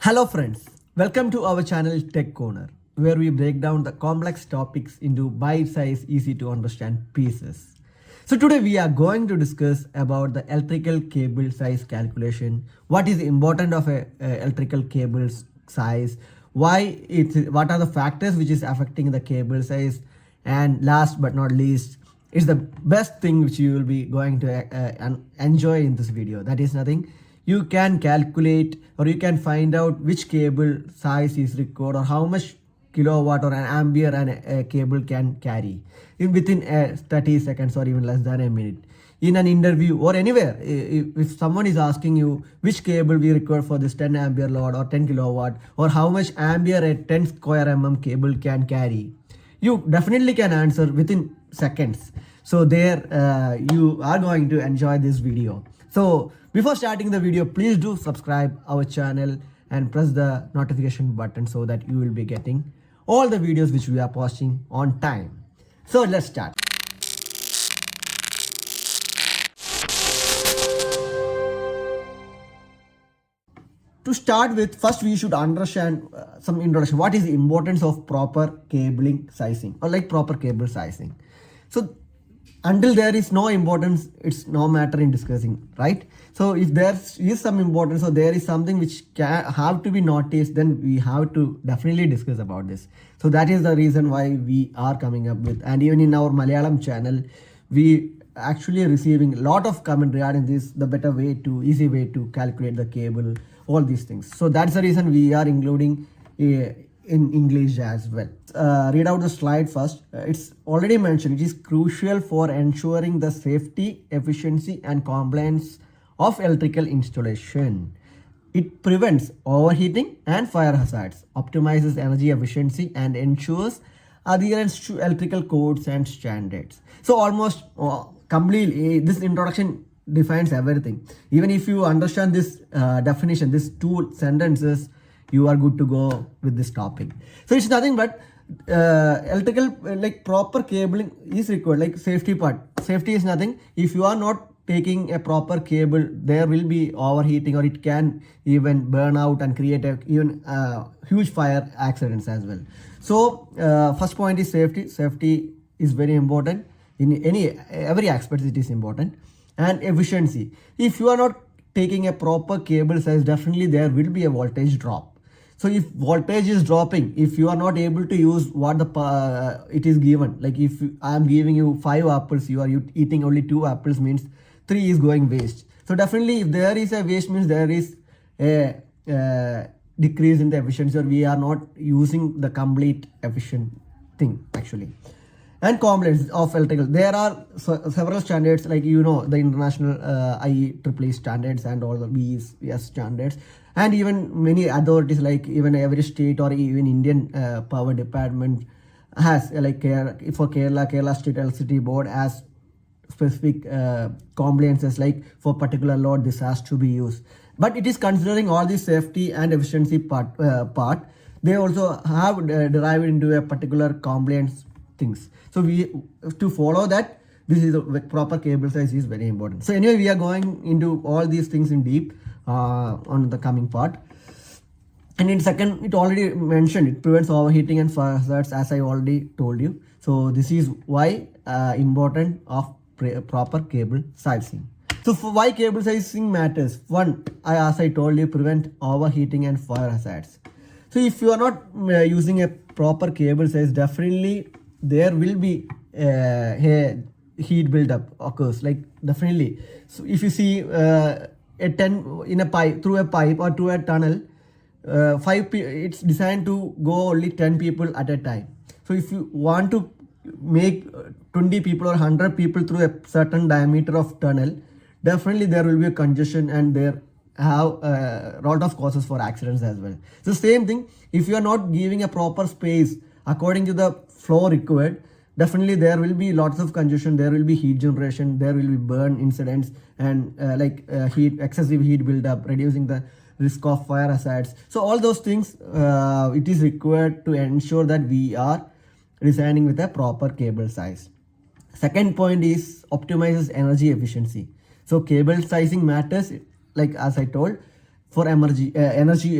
Hello friends, welcome to our channel TechCorner, where we break down the complex topics into bite-sized, easy to understand pieces. So today we are going to discuss about the electrical cable size calculation, what is important of a electrical cable size, what are the factors which is affecting the cable size, and last but not least, it's the best thing which you will be going to enjoy in this video. That is nothing. You can calculate or you can find out which cable size is required or how much kilowatt or an ampere a cable can carry within 30 seconds or even less than a minute. In an interview or anywhere, if someone is asking you which cable we require for this 10 ampere load or 10 kilowatt or how much ampere a 10 square cable can carry, you definitely can answer within seconds. So there you are going to enjoy this video. So before starting the video, please do subscribe our channel and press the notification button so that you will be getting all the videos which we are posting on time. So let's start. To start with, first we should understand some introduction. What is the importance of proper cabling sizing or like proper cable sizing? So until there is no importance, it's no matter in discussing, right? So if there is some importance or there is something which can have to be noticed, then we have to definitely discuss about this. So that is the reason why we are coming up with, and even in our Malayalam channel, we actually receiving a lot of comment regarding this, the better way to, easy way to calculate the cable, all these things. So that's the reason we are including in English as well. Read out the slide first. It's already mentioned, it is crucial for ensuring the safety, efficiency and compliance of electrical installation. It prevents overheating and fire hazards, optimizes energy efficiency and ensures adherence to electrical codes and standards. So almost completely this introduction defines everything. Even if you understand this definition, these two sentences, you are good to go with this topic. So it's nothing but electrical like proper cabling is required, like safety part. Safety is nothing. If you are not taking a proper cable, there will be overheating or it can even burn out and create even huge fire accidents as well. So first point is safety. Safety is very important in every aspect. It is important. And efficiency. If you are not taking a proper cable size, definitely there will be a voltage drop. So if voltage is dropping, if you are not able to use what the it is given, like if I am giving you 5 apples, you are eating only 2 apples, means 3 is going waste. So definitely if there is a waste, means there is a decrease in the efficiency, or we are not using the complete efficient thing actually. And compliance of electrical. There are several standards, like the international IEEE standards and all the BS standards, and even many authorities, like even every state or even Indian power department has like for Kerala State Electricity Board has specific compliances, like for particular load this has to be used. But it is considering all the safety and efficiency part. They also have derived into a particular compliance things. So we to follow that, this is the proper cable size is very important. So anyway, we are going into all these things in deep on the coming part. And in second, it already mentioned, it prevents overheating and fire hazards, as I already told you. So this is why important of proper cable sizing. So for why cable sizing matters? One, as I told you, prevent overheating and fire hazards. So if you are not using a proper cable size, definitely there will be heat buildup occurs, like definitely. So if you see a 10 in a pipe, through a pipe or through a tunnel, it's designed to go only 10 people at a time. So if you want to make 20 people or 100 people through a certain diameter of tunnel, definitely there will be a congestion and there have a lot of causes for accidents as well. So same thing, if you are not giving a proper space according to the flow required, definitely there will be lots of congestion, there will be heat generation, there will be burn incidents, and excessive heat buildup, reducing the risk of fire hazards. So all those things it is required to ensure that we are designing with a proper cable size. Second point is optimizes energy efficiency. So cable sizing matters, like as I told, for energy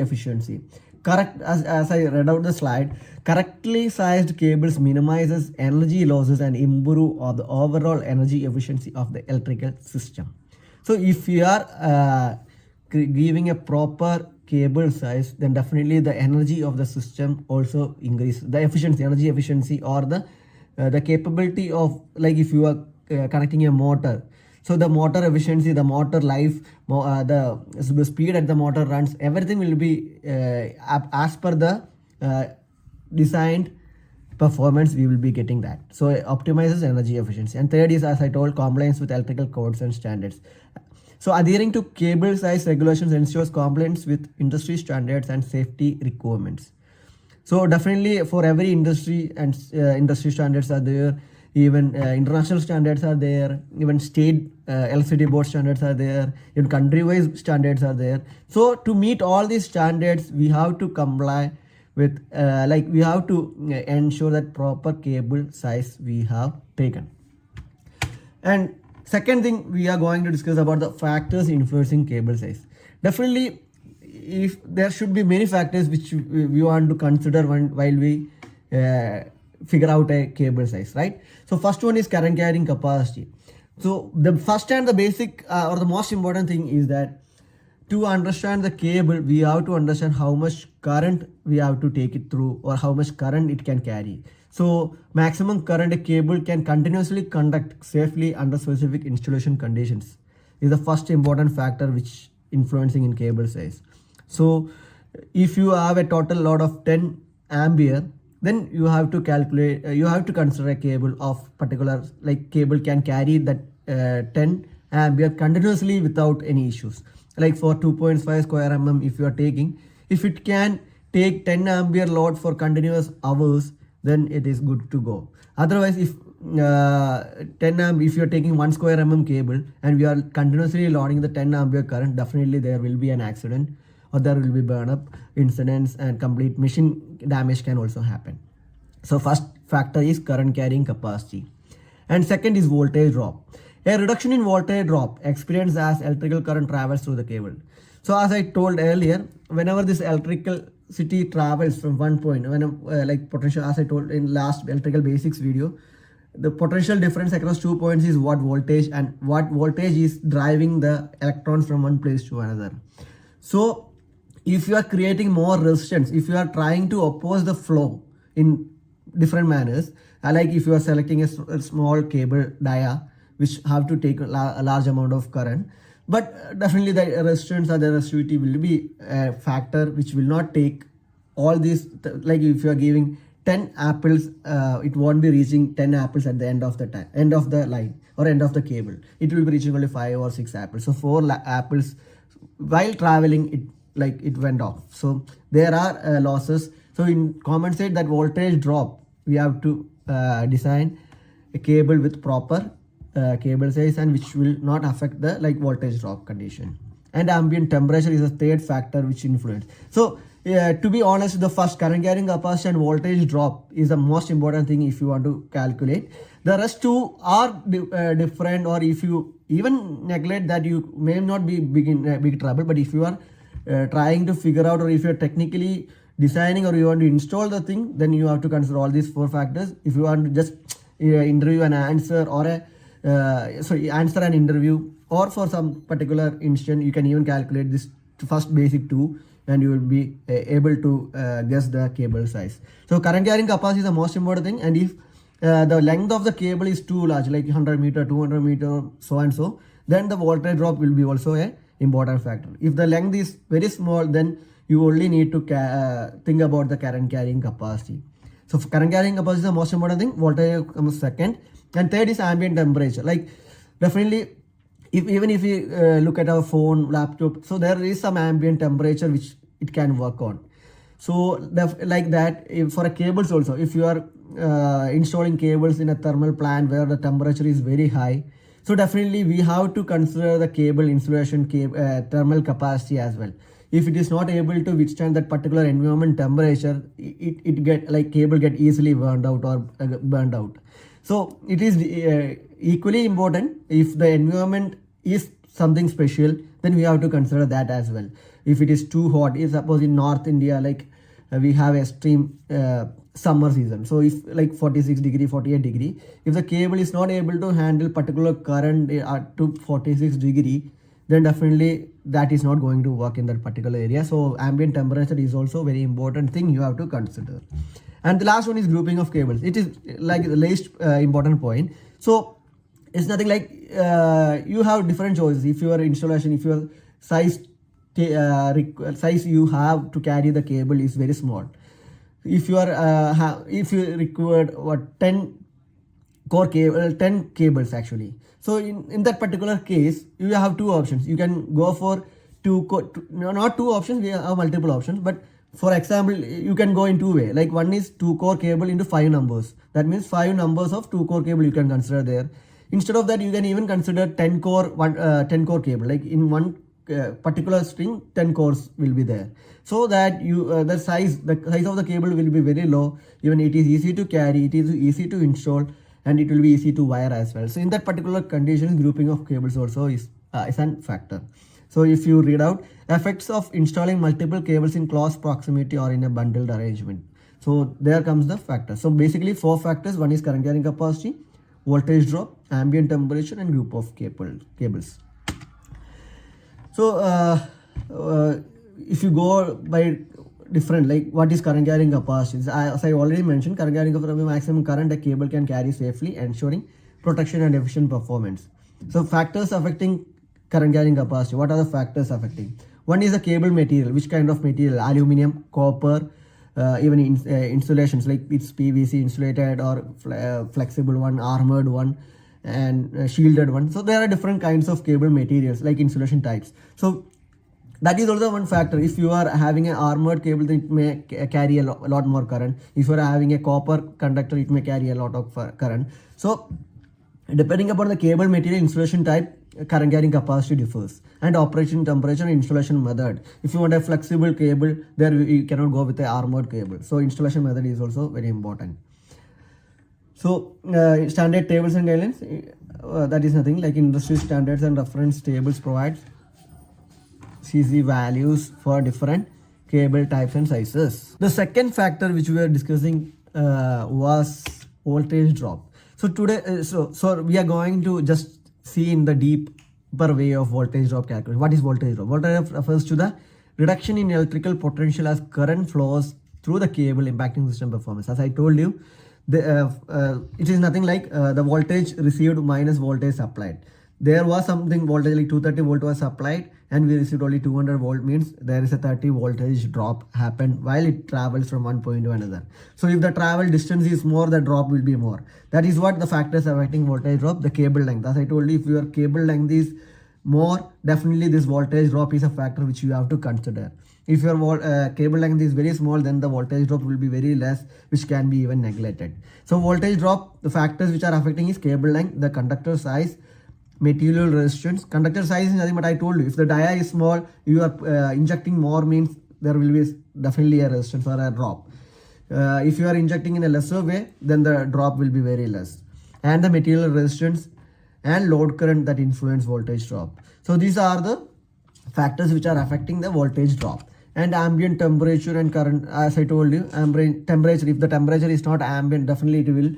efficiency. Correct, as I read out the slide, correctly sized cables minimizes energy losses and improve the overall energy efficiency of the electrical system. So if you are giving a proper cable size, then definitely the energy of the system also increase, the efficiency, energy efficiency, or the capability of, like if you are connecting a motor, so the motor efficiency, the motor life, the speed at the motor runs, everything will be as per the designed performance. We will be getting that. So it optimizes energy efficiency. And third is, as I told, compliance with electrical codes and standards. So adhering to cable size regulations ensures compliance with industry standards and safety requirements. So definitely for every industry, and industry standards are there, even international standards are there, even state LCD board standards are there, even country-wise standards are there. So to meet all these standards, we have to comply with, we have to ensure that proper cable size we have taken. And second thing, we are going to discuss about the factors influencing cable size. Definitely, if there should be many factors which we want to consider while we figure out a cable size, right? So first one is current carrying capacity. So the first and the basic or the most important thing is that to understand the cable, we have to understand how much current we have to take it through, or how much current it can carry. So maximum current a cable can continuously conduct safely under specific installation conditions is the first important factor which influencing in cable size. So if you have a total load of 10 ampere, then you have to calculate, you have to consider a cable of particular, like cable can carry that 10 ampere continuously without any issues. Like for 2.5 square mm, if you are taking, if it can take 10 ampere load for continuous hours, then it is good to go. Otherwise, if 10 amp, if you are taking 1 square mm cable and we are continuously loading the 10 ampere current, definitely there will be an accident, or there will be burn up incidents, and complete machine damage can also happen. So first factor is current carrying capacity. And second is voltage drop. A reduction in voltage drop experienced as electrical current travels through the cable. So as I told earlier, whenever this electricity travels from one point, when like potential, as I told in last electrical basics video, the potential difference across 2 points is what voltage, and what voltage is driving the electrons from one place to another. So if you are creating more resistance, if you are trying to oppose the flow in different manners, like if you are selecting a small cable dia which have to take a large amount of current, but definitely the resistance or the resistivity will be a factor which will not take all these, like if you are giving 10 apples, it won't be reaching 10 apples at the end of the end of the line or end of the cable. It will be reaching only 5 or 6 apples. So 4 apples while traveling, it went off. So there are losses. So in compensate that voltage drop, we have to design a cable with proper cable size, and which will not affect the voltage drop condition. And ambient temperature is a third factor which influence. So to be honest, the first current carrying capacity and voltage drop is the most important thing if you want to calculate. The rest two are different, or if you even neglect that, you may not be in big trouble. But if you are trying to figure out, or if you are technically designing, or you want to install the thing, then you have to consider all these 4 factors. If you want to just interview an answer, or answer an interview, or for some particular instance, you can even calculate this first basic 2, and you will be able to guess the cable size. So current carrying capacity is the most important thing. And if the length of the cable is too large, like 100 meter, 200 meter, so and so, then the voltage drop will be also a important factor. If the length is very small, then you only need to think about the current carrying capacity. So current carrying capacity is the most important thing. Voltage comes second, and third is ambient temperature. Like definitely, even if we look at our phone, laptop, so there is some ambient temperature which it can work on. So like that, for a cables also, if you are installing cables in a thermal plant where the temperature is very high, so definitely we have to consider the cable insulation thermal capacity as well. If it is not able to withstand that particular environment temperature, cable get easily burned out or burned out. So it is equally important. If the environment is something special, then we have to consider that as well. if it is too hot, if suppose in North India, like we have extreme summer season, so if like 46 degree, 48 degree, if the cable is not able to handle particular current to 46 degree, then definitely that is not going to work in that particular area. So ambient temperature is also very important thing you have to consider. And the last one is grouping of cables. It is like the least important point. So it's nothing like you have different choices. If your installation, if your size size you have to carry the cable is very small, if you are if you require what 10 core cable, 10 cables actually, so in that particular case you have two options. You can go for not two options, we have multiple options, but for example you can go in two way. Like one is 2 core cable into 5 numbers, that means 5 numbers of 2 core cable you can consider there. Instead of that, you can even consider 10 core 10 core cable, like in one particular string 10 cores will be there, so that you the size of the cable will be very low. Even it is easy to carry, it is easy to install, and it will be easy to wire as well. So in that particular condition, grouping of cables also is a factor. So if you read out effects of installing multiple cables in close proximity or in a bundled arrangement, so there comes the factor. So basically 4 factors. One is current carrying capacity, voltage drop, ambient temperature, and group of cables. So if you go by different, like what is current carrying capacity? As I already mentioned, current carrying capacity, maximum current a cable can carry safely, ensuring protection and efficient performance. So factors affecting current carrying capacity. What are the factors affecting? One is the cable material. Which kind of material? Aluminum, copper, even insulations like it's PVC insulated or flexible one, armored one, and shielded one. So there are different kinds of cable materials like insulation types. So that is also one factor. If you are having an armored cable, then it may carry a lot more current. If you are having a copper conductor, it may carry a lot of current. So depending upon the cable material, insulation type, current carrying capacity differs, and operation temperature and installation method. If you want a flexible cable, there you cannot go with the armored cable. So installation method is also very important. So standard tables and guidelines, that is nothing like industry standards and reference tables provide CC values for different cable types and sizes. The second factor which we were discussing was voltage drop. So today, so we are going to just see in the deeper way of voltage drop calculation. What is voltage drop? Voltage drop refers to the reduction in electrical potential as current flows through the cable, impacting system performance. As I told you, it is nothing like the voltage received minus voltage supplied. There was something voltage like 230 volt was supplied and we received only 200 volt, means there is a 30 voltage drop happened while it travels from one point to another. So if the travel distance is more, the drop will be more. That is what the factors affecting voltage drop. The cable length, as I told you, if your cable length is more, definitely this voltage drop is a factor which you have to consider. If your cable length is very small, then the voltage drop will be very less, which can be even neglected. So voltage drop, the factors which are affecting is cable length, the conductor size, material resistance. Conductor size is nothing but I told you, if the dia is small, you are injecting more, means there will be definitely a resistance or a drop. If you are injecting in a lesser way, then the drop will be very less. And the material resistance and load current that influence voltage drop. So these are the factors which are affecting the voltage drop. And ambient temperature and current, as I told you, ambient temperature, if the temperature is not ambient, definitely it will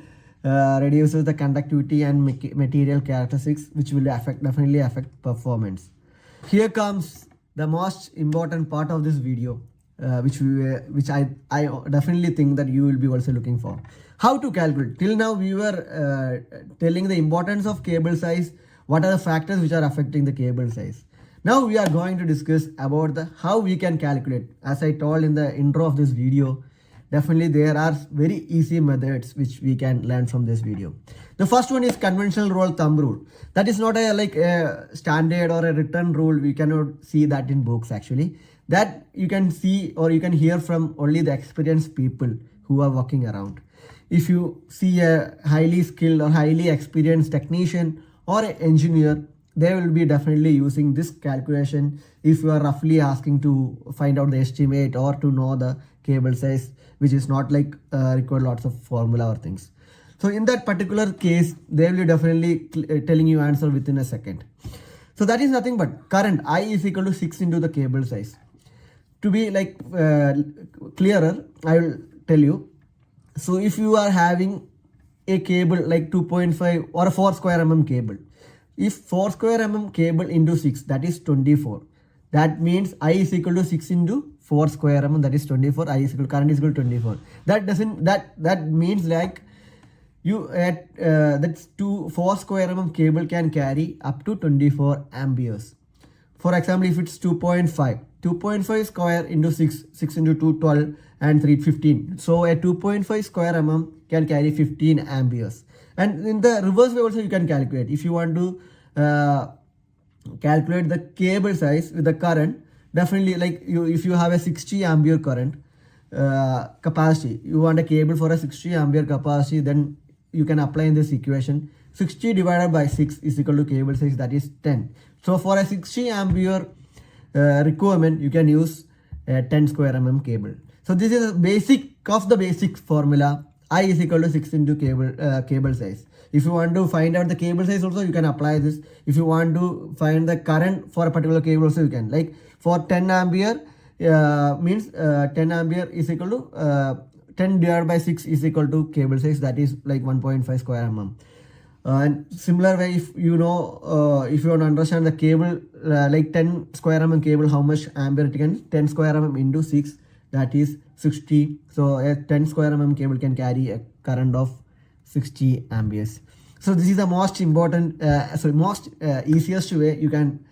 reduces the conductivity and material characteristics, which will definitely affect performance. Here comes the most important part of this video, which I definitely think that you will be also looking for. How to calculate? Till now we were telling the importance of cable size, what are the factors which are affecting the cable size. Now we are going to discuss about how we can calculate. As I told in the intro of this video, definitely there are very easy methods which we can learn from this video. The first one is conventional rule thumb rule. That is not a standard or a written rule. We cannot see that in books actually. That you can see or you can hear from only the experienced people who are walking around. If you see a highly skilled or highly experienced technician or an engineer, they will be definitely using this calculation if you are roughly asking to find out the estimate or to know the cable size, which is not like require lots of formula or things. So in that particular case, they will be definitely telling you answer within a second. So that is nothing but current I is equal to 6 into the cable size. to be like clearer, I will tell you. So if you are having a cable like 2.5 or a 4 square mm cable, if 4 square mm cable into 6, that is 24. That means I is equal to 6 into 4 square mm, that is 24. I is equal, current is equal to 24. That means like you at that's 4 square mm cable can carry up to 24 amperes. For example, if it's 2.5 square into 6 into 2, 12 and 3, 15. So a 2.5 square mm can carry 15 amperes. And in the reverse way also you can calculate. If you want to calculate the cable size with the current, definitely like if you have a 60 ampere current capacity, you want a cable for a 60 ampere capacity, then you can apply in this equation. 60 divided by 6 is equal to cable size, that is 10. So for a 60 ampere requirement, you can use a 10 square mm cable. So this is a basic formula. I is equal to 6 into cable size. If you want to find out the cable size also, you can apply this. If you want to find the current for a particular cable also, you can. Like for 10 ampere means 10 ampere is equal to 10 divided by 6 is equal to cable size, that is like 1.5 square mm. And similar way, if you know, if you want to understand the cable, like 10 square mm cable, how much ampere it can, 10 square mm into 6, that is 60. So a 10 square mm cable can carry a current of 60 amperes. So this is the most important, easiest way you can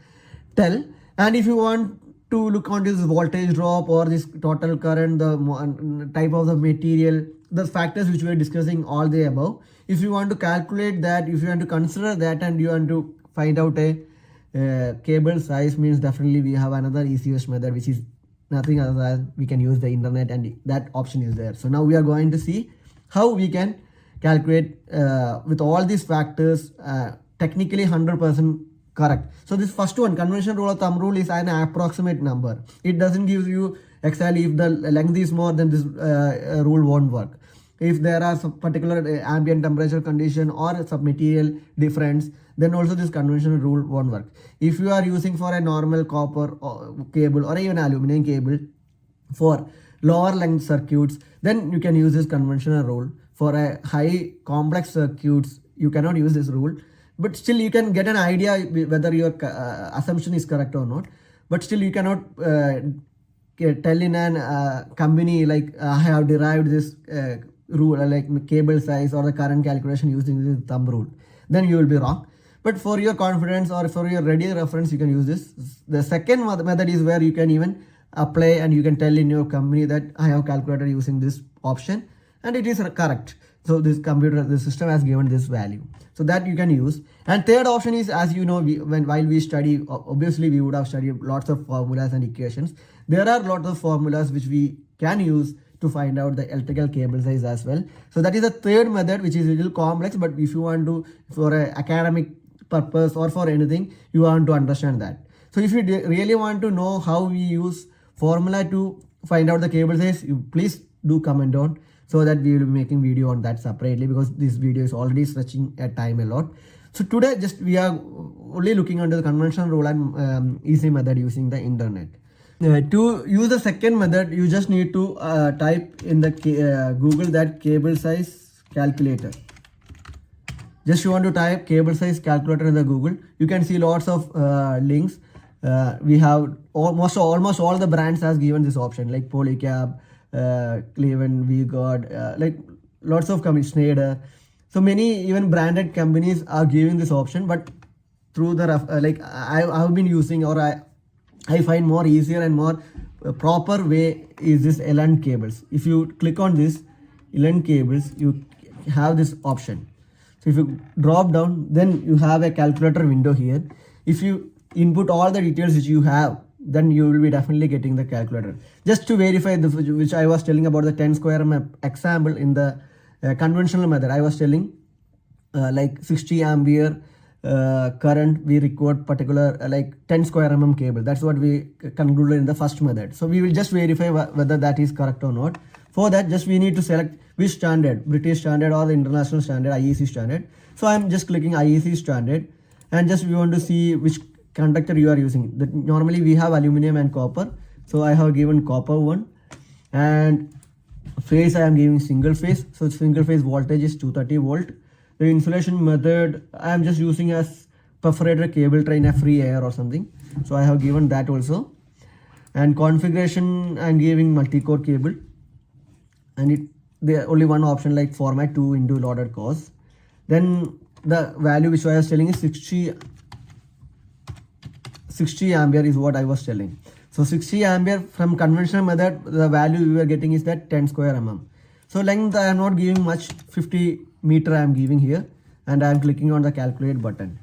tell. And if you want to look on this voltage drop or this total current, the type of the material, the factors which we are discussing all the above, if you want to calculate that, if you want to consider that, and you want to find out a cable size, means definitely we have another easiest method, which is nothing other than we can use the internet, and that option is there. So now we are going to see how we can calculate with all these factors technically 100% correct. So this first one, conventional rule of thumb rule, is an approximate number. It doesn't give you exactly if the length is more, then this rule won't work. If there are some particular ambient temperature condition or some material difference, then also this conventional rule won't work. If you are using for a normal copper cable or even aluminum cable for lower length circuits, then you can use this conventional rule. For a high complex circuits, you cannot use this rule, but still you can get an idea whether your assumption is correct or not. But still you cannot tell in an company like I have derived this rule like cable size or the current calculation using this thumb rule, then you will be wrong. But for your confidence or for your ready reference, you can use this. The second method is where you can even apply and you can tell in your company that I have calculated using this option and it is correct. So this computer, the system has given this value. So that you can use. And third option is, as you know, while we study, obviously we would have studied lots of formulas and equations. There are lots of formulas which we can use to find out the electrical cable size as well. So that is the third method, which is a little complex, but if you want to, for an academic purpose or for anything, you want to understand that. So if you really want to know how we use formula to find out the cable size, you please do comment down, so that we will be making video on that separately, because this video is already stretching at time a lot. So today just we are only looking under the conventional rule and easy method using the internet. To use the second method, you just need to type in the Google that cable size calculator. Just you want to type cable size calculator in the Google. You can see lots of links. We have almost all the brands has given this option, like Polycab, Cleveland, VGuard, like lots of companies, Schneider. So many even branded companies are giving this option, but through the like I've been using, or I find more easier and more proper way is this LN cables. If you click on this LN cables, you have this option. So if you drop down, then you have a calculator window here. If you input all the details which you have, then you will be definitely getting the calculator. Just to verify the, which I was telling about the 10 square mm example in the conventional method, I was telling like 60 ampere current we record particular like 10 square mm cable. That's what we concluded in the first method. So we will just verify whether that is correct or not. For that, just we need to select which standard, British standard or the international standard, IEC standard. So I'm just clicking IEC standard, and just we want to see which conductor you are using. Normally we have aluminum and copper. So I have given copper one, and phase I am giving single phase. So single phase voltage is 230 volt. The insulation method I am just using as perforated cable tray in a free air or something. So I have given that also. And configuration I am giving multi-core cable, and there only one option like format 2 into loaded cores. Then the value which I was telling is 60 ampere is what I was telling. So 60 ampere from conventional method, the value we were getting is that 10 square mm. So length I am not giving much, 50 meter I am giving here, and I am clicking on the calculate button.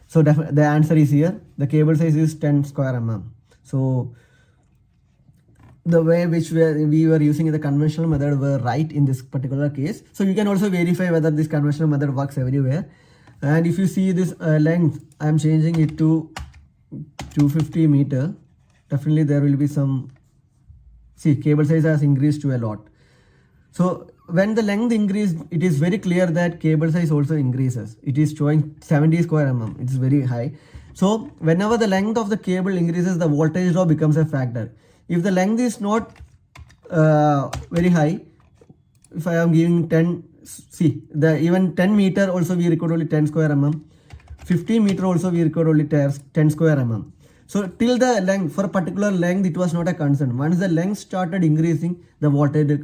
So the answer is here. The cable size is 10 square mm. So the way which we were using in the conventional method were right in this particular case. So you can also verify whether this conventional method works everywhere. And if you see this length, I am changing it to 250 meter. Definitely there will be some, see, cable size has increased to a lot. So when the length increased, it is very clear that cable size also increases. It is showing 70 square mm. It's very high. So whenever the length of the cable increases, the voltage drop becomes a factor. If the length is not very high, if I am giving 10, see, the even 10 meter also we record only 10 square mm. 50 meter also we record only 10 square mm. So till the length, for a particular length, it was not a concern. Once the length started increasing, the voltage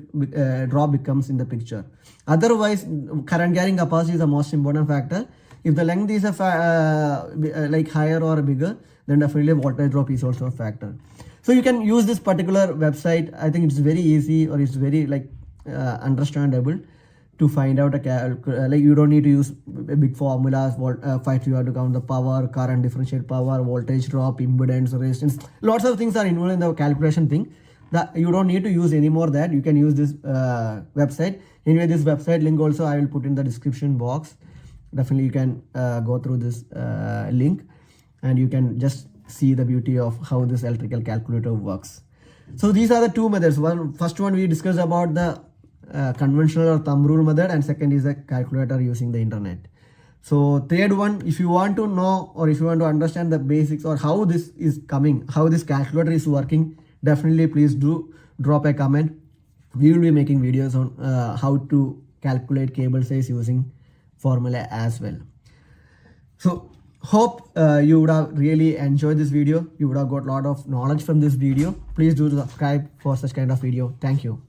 drop becomes in the picture. Otherwise, current carrying capacity is the most important factor. If the length is like higher or bigger, then definitely voltage drop is also a factor. So you can use this particular website. I think it's very easy, or it's very understandable to find out like you don't need to use big formulas. First you have to count the power, current, differential power, voltage drop, impedance, resistance. Lots of things are involved in the calculation thing. That you don't need to use any more that. You can use this website. Anyway, this website link also I will put in the description box. Definitely you can go through this link, and you can just see the beauty of how this electrical calculator works. So these are the two methods. First one we discussed about the conventional or thumb rule method, and second is the calculator using the internet. So third one, if you want to know, or if you want to understand the basics or how this is coming, how this calculator is working, definitely please do drop a comment. We will be making videos on how to calculate cable size using formula as well. So hope you would have really enjoyed this video. You would have got a lot of knowledge from this video. Please do subscribe for such kind of video. Thank you.